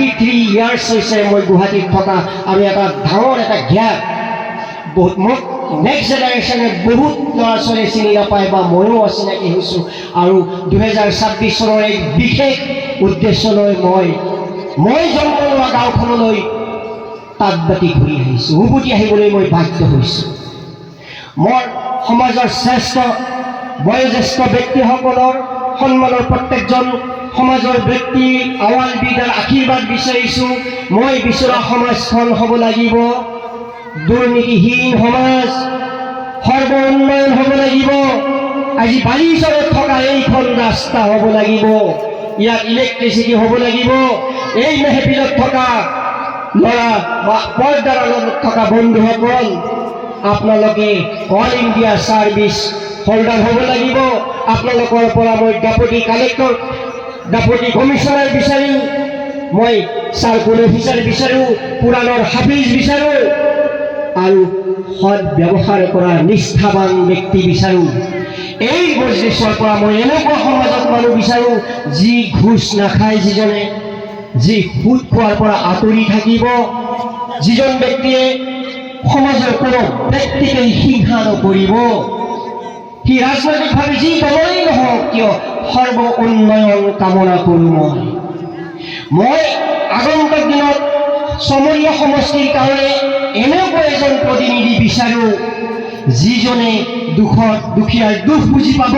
33 years হৈছে মই গুৱাহাটীত থকা আৰু এটা ডাঙৰ এটা গ্যাপ বহুত মোক নেক্সট জেনেৰেশ্যনে বহুত ল'ৰা ছোৱালী চিনি নাপায় বা ময়ো অচিনাকি হৈছোঁ আৰু 2026 চনৰ এক বিশেষ উদ্দেশ্য লৈ মই জন্ম লোৱা গাঁওখনলৈ তাঁতবাতি ঘূৰি আহিছোঁ, উভতি আহিবলৈ মই বাধ্য হৈছোঁ। মই সমাজৰ শ্ৰেষ্ঠ বয়োজ্যেষ্ঠ ব্যক্তিসকলৰ সন্মানৰ প্ৰত্যেকজন সমাজৰ ব্যক্তি আৱাল বিদাৰ আশীৰ্বাদ বিচাৰিছোঁ। মই বিচৰা সমাজখন হ'ব লাগিব দুৰ্নীতিহীন সমাজ, সৰ্ব উন্নয়ন হ'ব লাগিব। আজি বালিচৰত থকা এইখন ৰাস্তা হ'ব লাগিব, ইয়াত ইলেক্ট্ৰিচিটি হ'ব লাগিব। এই মেহফিলত থকা ল'ৰা বা পৰ্দাৰ লগত থকা বন্ধুসকল, আপোনালোকে অল ইণ্ডিয়া ছাৰ্ভিচ হোল্ডাৰ হ'ব লাগিব। আপোনালোকৰ পৰা মই ডেপুটি কালেক্টৰ, ডেপুটি কমিশ্যনাৰ বিচাৰিম, মই চাৰ্কুল অফিচাৰ বিচাৰোঁ, পুৰাণৰ হাফিজ বিচাৰোঁ আৰু সৎ ব্যৱহাৰ কৰা নিষ্ঠাৱান ব্যক্তি বিচাৰোঁ। এই মজলিছৰ পৰা মই এনেকুৱা সমাজত মানুহ বিচাৰোঁ যি ঘোষ নাখায়, যি সুদ খোৱাৰ পৰা আঁতৰি থাকিব, যিজন ব্যক্তিয়ে সমাজৰ কোনো ব্যক্তিকে হিংসা নকৰিব, সি ৰাজনৈতিকভাৱে যি দলেই নহওক কিয় সৰ্ব উন্নয়ন কামনা কৰোঁ। মই আগন্তুক দিনত চমৰীয়া সমষ্টিৰ কাৰণে এনেকুৱা এজন প্ৰতিনিধি বিচাৰোঁ যিজনে দুখীয়াৰ দুখ বুজি পাব,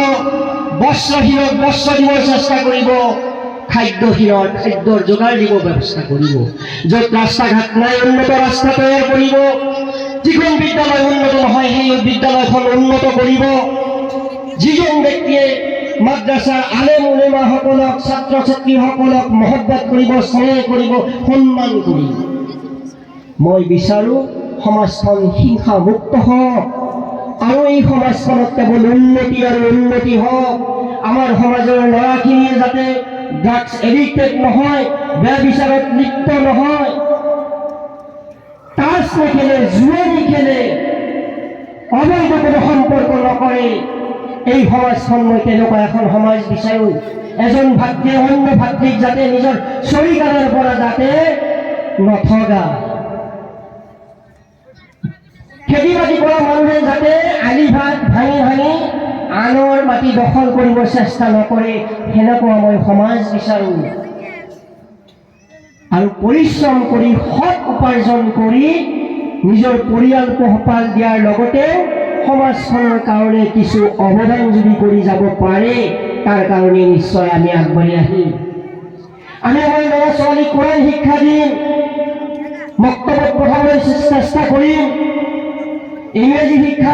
বস্ত্ৰহীনক বস্ত্ৰ দিবৰ চেষ্টা কৰিব, খাদ্যহীনৰ খাদ্যৰ যোগাৰ দিব ব্যৱস্থা কৰিব, য'ত ৰাস্তা ঘাট নাই উন্নত ৰাস্তা তৈয়াৰ কৰিব, যিখন বিদ্যালয় উন্নত নহয় সেই বিদ্যালয়খন উন্নত কৰিব, যিজন ব্যক্তিয়ে মাদ্ৰাছাৰ আলেম উলেমাসকলক ছাত্ৰ ছাত্ৰীসকলক মহব্বত কৰিব, স্নেহ কৰিব, সন্মান কৰিব। মই বিচাৰোঁ সমাজখন হিংসা মুক্ত হওক আৰু এই সমাজখনত কেৱল উন্নতি আৰু উন্নতি হওক। আমাৰ সমাজৰ ল'ৰাখিনিয়ে যাতে ড্ৰাগছ এডিক্টেড নহয়, বেয়া বিচাৰত লিপ্ত নহয়, তাছ নেখেলে, জুৱা নেখেলে, অবৈধ কোনো সম্পৰ্ক নকৰে। এই সমাজখন মই তেনেকুৱা এখন সমাজ বিচাৰোঁ। এজন ভাতৃয়ে অন্য ভাতৃক যাতে নিজৰ চৰিকাৰৰ পৰা যাতে নঠগা, খেতি বাতি কৰা মানুহে যাতে আলি ভাত ভাঙি আনৰ মাটি দখল কৰিব চেষ্টা নকৰে, সেনেকুৱা মই সমাজ বিচাৰোঁ। আৰু পৰিশ্ৰম কৰি সৎ উপাৰ্জন কৰি নিজৰ পৰিয়াল পোহপাল দিয়াৰ লগতে সমাজখনৰ কাৰণে কিছু অৱদান যদি কৰি যাব পাৰে, তাৰ কাৰণে নিশ্চয় আমি আগবাঢ়ি আহিম। আমি আমাৰ ল'ৰা ছোৱালীক কোৰান শিক্ষা দিম, মক্তবত পঢ়াবলৈ চেষ্টা কৰিম, ইংৰাজী শিক্ষা